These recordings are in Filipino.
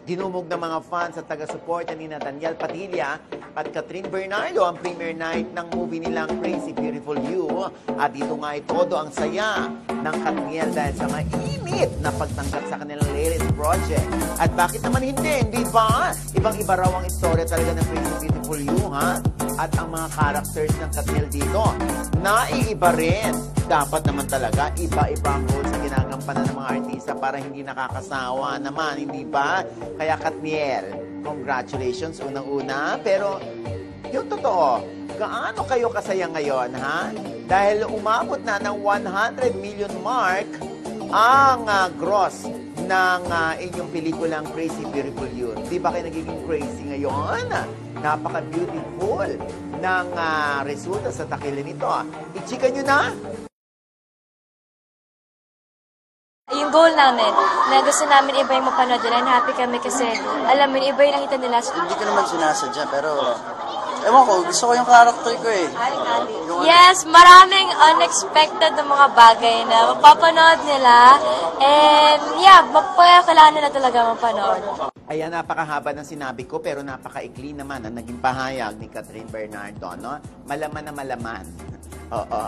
Dinumog ng mga fans at taga-suporta ni Daniel Padilla at Catherine Bernardo ang premiere night ng movie nilang Crazy Beautiful You. At dito nga ay todo ang saya ng Katniel dahil sa mainit na pagtanggap sa kanilang latest project. At bakit naman hindi ba? Ibang-iba raw ang istorya talaga ng Crazy Beautiful You, ha? At ang mga characters ng Katniel dito, naiiba rin. Dapat naman talaga, iba-iba ang role sa ginagampanan ng mga artista para hindi nakakasawa naman, hindi ba? Kaya Katniel, congratulations unang-una. Pero yung totoo, gaano kayo kasaya ngayon, ha? Dahil umabot na ng 100 million mark ang gross ng inyong pelikulang Crazy Beautiful You. Di ba kayo nagiging crazy ngayon? Napaka-beautiful ng resulta sa takilin nito. Ichika nyo na! Yung goal namin, na gusto namin iba yung mapanood nila, and happy kami kasi alam mo, iba yung nakita nila. Hindi ko naman sinasadya, pero ewan ko, gusto ko yung character ko eh. Yes, maraming unexpected na mga bagay na mapapanood nila. And yeah, kailangan nila talaga mapanood. Ayan, napakahaba ng sinabi ko, pero napakaikli naman ang naging pahayag ni Catherine Bernardo, no? Malaman na malaman. Oo.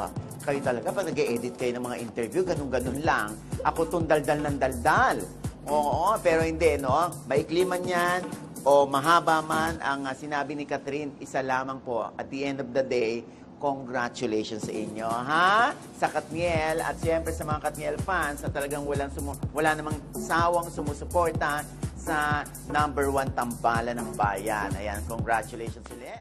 Kayo talaga, pag nag-e-edit kayo ng mga interview, ganun-ganun lang. Ako tong daldal ng daldal. Oo, pero hindi, no? Maikli man yan, o mahaba man ang sinabi ni Catherine, isa lamang po. At the end of the day, congratulations sa inyo, ha? Sa Katniel at siyempre sa mga Katniel fans na talagang wala namang sawang sumusuporta sa #1 tambalan ng bayan. Ayan, congratulations ulit.